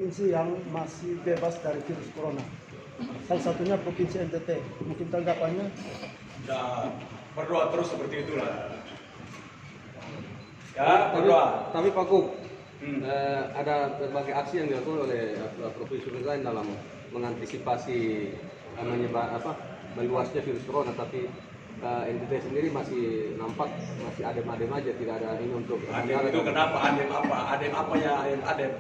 provinsi yang masih bebas dari virus corona. Salah satunya Provinsi NTT. Mungkin tanggapannya? Ya, berdoa terus seperti itulah. Ya, berdoa. Tapi Pak Gub, ada berbagai aksi yang dilakukan oleh provinsi lain dalam mengantisipasi meluasnya virus corona, tapi NTT sendiri masih nampak masih adem-adem aja, tidak ada ini untuk Adem itu kenapa? Adem apa? Adem apa ya? Adem.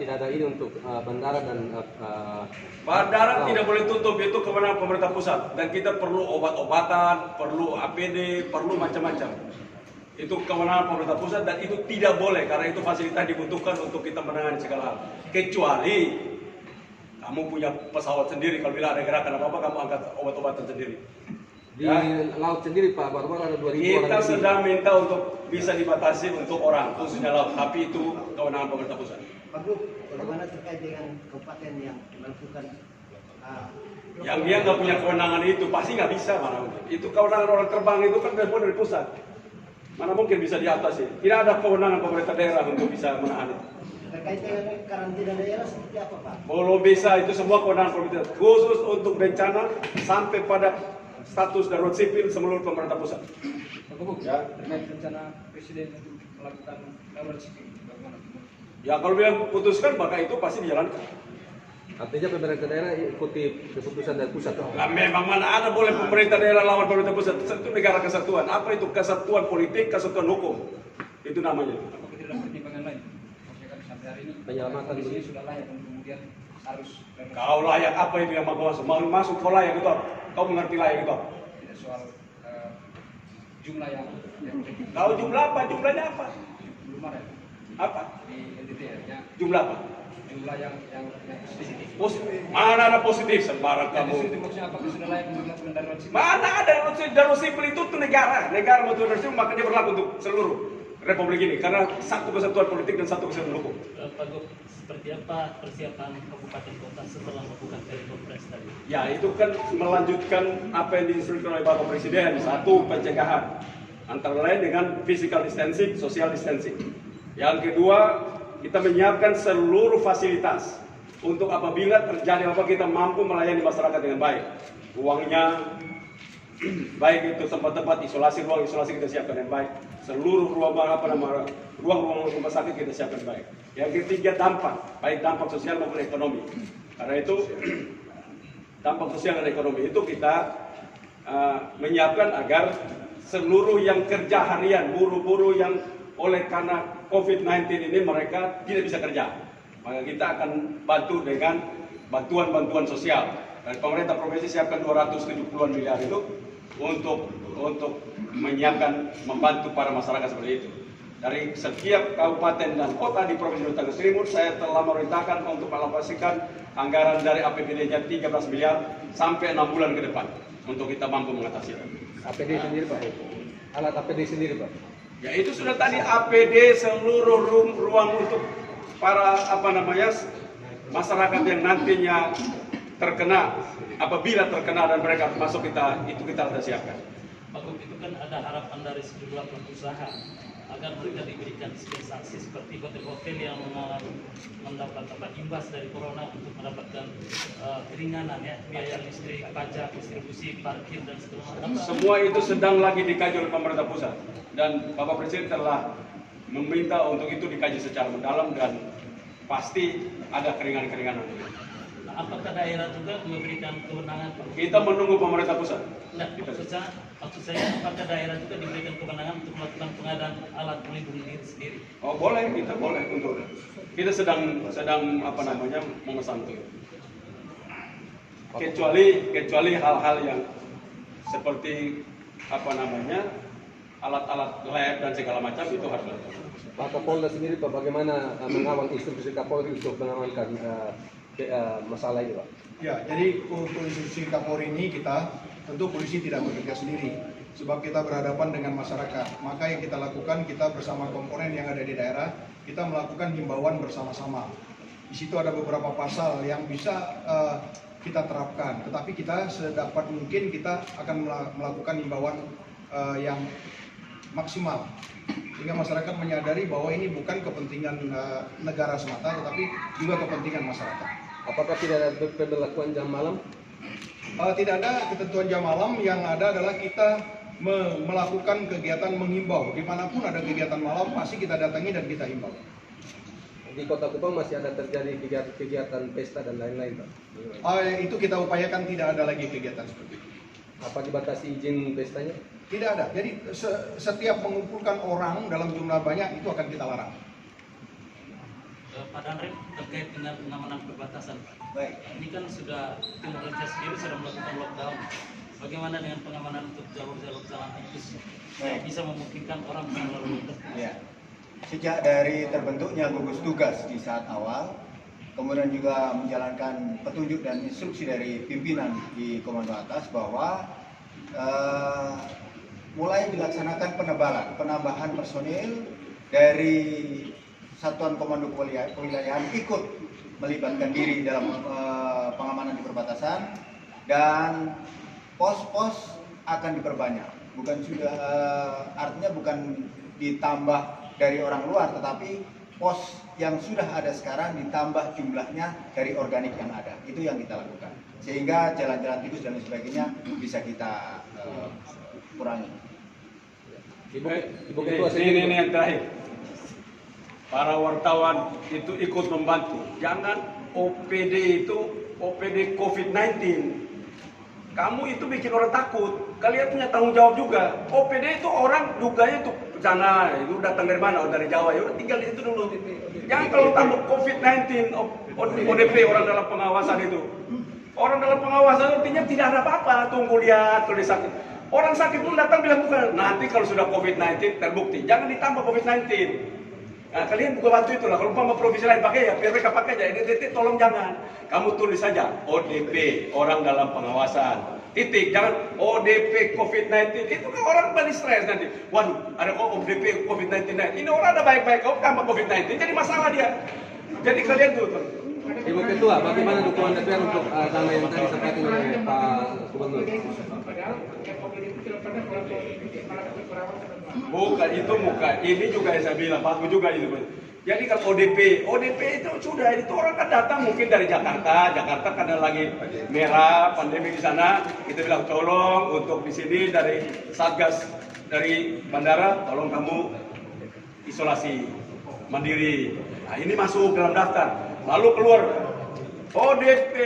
Tidak ada ini untuk bandara dan Bandara tidak boleh tutup, itu kewenangan pemerintah pusat. Dan kita perlu obat-obatan, perlu APD, perlu macam-macam. Itu kewenangan pemerintah pusat dan itu tidak boleh karena itu fasilitas dibutuhkan untuk kita menangani segala hal. Kecuali kamu punya pesawat sendiri, kalau bila ada gerakan apa-apa kamu angkat obat-obatan sendiri. di laut sendiri Pak, baru-baru ada 2.000 orang. Kita sedang minta untuk bisa dibatasi untuk orang, khususnya laut, tapi itu kewenangan pemerintah pusat. Pak Gub, bagaimana terkait dengan kabupaten yang melakukan Yang dia nggak punya kewenangan itu pasti nggak bisa, mana mungkin. Itu kewenangan orang terbang itu kan semua dari pusat. Mana mungkin bisa diatasi? Tidak ada kewenangan pemerintah daerah untuk bisa menahan itu. terkait dengan karantina daerah seperti apa Pak? Belum bisa, itu semua kewenangan pemerintah. Khusus untuk bencana sampai pada status darurat sipil seluruh pemerintah pusat. Pak Gub, Ya. terkait rencana Presiden untuk melakukan darurat sipil, bagaimana? Ya kalau dia putuskan maka itu pasti dijalankan. Artinya pemerintah daerah ikuti keputusan dari pusat. Nah, memang mana ada boleh pemerintah daerah lawan pemerintah pusat? Itu negara kesatuan. Apa itu kesatuan politik, kesatuan hukum? Itu namanya. Apakah tidak ada pertimbangan lain? Maksudnya kan sampai hari ini Penyelamatan kondisi dulu. sudah layak untuk kemudian harus darurat. Kau layak apa itu yang mau masuk? Mau masuk kau layak itu apa? Kau mengerti layak itu apa? Tidak soal jumlah yang Kau jumlah apa? Jumlahnya apa? belum ada Apa? di NTT ya. Jumlah apa? Jumlah yang positif. Positif. Mana ada positif sembarang Jadi kamu? itu maksudnya apakah sudah layak untuk melakukan darurat sipil? Mana ada darurat sipil itu tuh negara mau darurat sipil maka dia berlaku untuk seluruh republik ini karena satu kesatuan politik dan satu kesatuan hukum. Pak Gub, seperti apa persiapan kabupaten kota setelah melakukan telekonferensi tadi? Ya itu kan melanjutkan apa yang diinstruksikan oleh Bapak Presiden. Satu, pencegahan antara lain dengan physical distancing, social distancing. Yang kedua, kita menyiapkan seluruh fasilitas untuk apabila terjadi apa kita mampu melayani masyarakat dengan baik. Ruangnya baik itu tempat-tempat isolasi, ruang isolasi kita siapkan dengan baik. Seluruh ruang-ruang rumah sakit kita siapkan baik. Yang ketiga, dampak, baik dampak sosial maupun ekonomi. Karena itu dampak sosial dan ekonomi itu kita menyiapkan agar seluruh yang kerja harian, buruh-buruh yang oleh karena COVID-19 ini mereka tidak bisa kerja. Maka kita akan bantu dengan bantuan-bantuan sosial. Dan pemerintah provinsi siapkan 270-an miliar itu untuk menyiapkan, membantu para masyarakat seperti itu. Dari setiap kabupaten dan kota di Provinsi Nusa Tenggara Timur, saya telah memerintahkan untuk mengalokasikan anggaran dari APBD-nya 13 miliar sampai 6 bulan ke depan untuk kita mampu mengatasi. APD sendiri Pak. Alat APD sendiri Pak. Ya itu sudah tadi APD seluruh ruang untuk para masyarakat yang nantinya terkena, apabila terkena dan mereka masuk kita sudah siapkan. Pak Gub, itu kan ada harapan dari sejumlah pelaku usaha agar mereka diberikan dispensasi seperti hotel-hotel yang mendapat imbas dari corona untuk mendapatkan keringanan ya, biaya listrik, pajak, distribusi, parkir dan seterusnya. Semua itu sedang lagi dikaji oleh pemerintah pusat dan Bapak Presiden telah meminta untuk itu dikaji secara mendalam dan pasti ada keringanan-keringanan. Nah, apakah daerah juga memberikan kewenangan? Kita menunggu pemerintah pusat. Nah, maksud saya apakah daerah juga diberikan kewenangan untuk melakukan pengadaan alat pelindung diri sendiri? Oh boleh, kita boleh untuk kita sedang memesan itu. Kecuali hal-hal yang seperti alat-alat lab dan segala macam itu harus dilakukan. Pak Kapolda sendiri Pak, bagaimana mengawal instruksi Kapolri untuk mengamankan masalah ini Pak? Ya, jadi untuk instruksi Kapolri ini tentu polisi tidak bekerja sendiri, sebab kita berhadapan dengan masyarakat. Maka yang kita lakukan, kita bersama komponen yang ada di daerah, kita melakukan himbauan bersama-sama. Di situ ada beberapa pasal yang bisa kita terapkan, tetapi kita sedapat mungkin kita akan melakukan himbauan yang maksimal sehingga masyarakat menyadari bahwa ini bukan kepentingan negara semata tetapi juga kepentingan masyarakat. Apakah tidak ada pemberlakuan jam malam? Tidak ada ketentuan jam malam, yang ada adalah kita melakukan kegiatan menghimbau. Dimanapun ada kegiatan malam pasti kita datangi dan kita himbau. Di Kota Kupang masih ada terjadi kegiatan pesta dan lain-lain, Pak? Itu kita upayakan tidak ada lagi kegiatan seperti itu. Apa dibatasi izin pestanya? Tidak ada. Jadi setiap mengumpulkan orang dalam jumlah banyak itu akan kita larang. Pak Danrem, terkait dengan pengamanan perbatasan, Pak. Baik. Ini kan sudah tim Malaysia sendiri sudah melakukan lockdown. Bagaimana dengan pengamanan untuk jalur-jalur jalan tikus yang bisa memungkinkan orang bisa melalui lintas? Ya. Sejak dari terbentuknya gugus tugas di saat awal, kemudian juga menjalankan petunjuk dan instruksi dari pimpinan di komando atas bahwa mulai dilaksanakan penambahan personil dari Satuan Komando Kewilayahan ikut melibatkan diri dalam pengamanan di perbatasan, dan pos-pos akan diperbanyak. Artinya bukan ditambah dari orang luar, tetapi pos yang sudah ada sekarang ditambah jumlahnya dari organik yang ada. Itu yang kita lakukan, sehingga jalan-jalan tikus dan sebagainya bisa kita kurangi. Ibu Ketua, ini yang terakhir. Para wartawan itu ikut membantu. Jangan OPD COVID-19. Kamu itu bikin orang takut. Kalian punya tanggung jawab juga. OPD itu orang duganya itu sana, itu datang dari mana? Dari Jawa. Ya udah tinggal di situ dulu. Jangan kalau tambah COVID-19, ODP, orang dalam pengawasan itu. Orang dalam pengawasan artinya tidak ada apa-apa. Tunggu lihat kalau dia sakit. Orang sakit pun datang bilang bukan. Nanti kalau sudah COVID-19 terbukti, jangan ditambah COVID-19. Nah, kalian juga bantu itulah. Kalau umpama provinsi lain pakai ya, biar mereka pakai aja. Ini tolong jangan. Kamu tulis saja ODP, orang dalam pengawasan. Titik, jangan ODP COVID-19. Itu kan orang balik stres nanti. Waduh, ada kok ODP COVID-19. Ini orang ada baik-baik, kok tambah COVID-19. Jadi masalah dia. Jadi kalian tuh. Ibu Ketua, bagaimana dukungan DPR untuk nama yang tadi disampaikan oleh Pak Gubernur? Bukan, itu bukan. Ini juga yang saya bilang, bagus juga itu. Jadi kalau ODP itu sudah, itu orang kan datang mungkin dari Jakarta karena lagi merah pandemi di sana. Kita bilang tolong untuk di sini dari Satgas dari bandara, tolong kamu isolasi mandiri. Nah, ini masuk dalam daftar. Lalu keluar ODP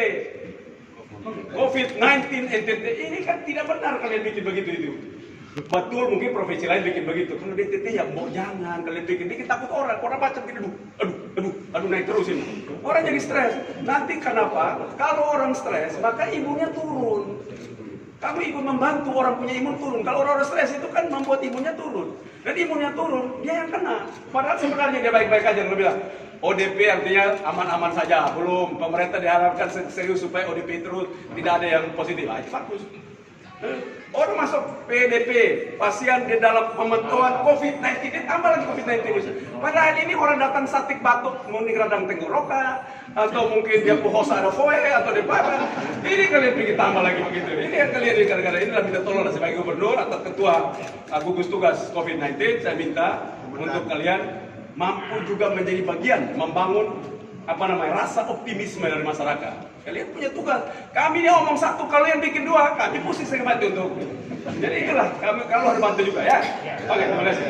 COVID-19 NTT. Ini kan tidak benar kalian bikin begitu itu. Betul, mungkin profesi lain bikin begitu. Kalau DTT ya mau jangan kalian bikin takut orang baca begini, aduh naik terus ini. Orang jadi stres. Nanti kenapa? Kalau orang stres, maka imunnya turun. Kamu ikut membantu orang punya imun turun. Kalau orang stres itu kan membuat imunnya turun. Dan imunnya turun, dia yang kena. Padahal sebenarnya dia baik-baik aja. Lo bilang ODP artinya aman-aman saja. Belum, pemerintah diharapkan serius supaya ODP terus tidak ada yang positif. Itu bagus. Orang masuk PDP, pasien di dalam pemantauan COVID-19, tambah lagi COVID-19. Padahal ini orang datang sakit batuk, mungkin radang tenggorokan, atau mungkin dia puasa ada foe, atau dia apa. Ini kalian pergi tambah lagi begitu. Ini yang kalian gara-gara inilah minta tolong sebagai gubernur atau ketua gugus tugas COVID-19, saya minta untuk kalian mampu juga menjadi bagian membangun rasa optimisme dari masyarakat. Kalian punya tugas. Kami ini ngomong satu, kalau yang bikin dua, kami pusing sering bantu untuk. Jadi itulah, kami kalau harus bantu juga ya. Oke, terima kasih.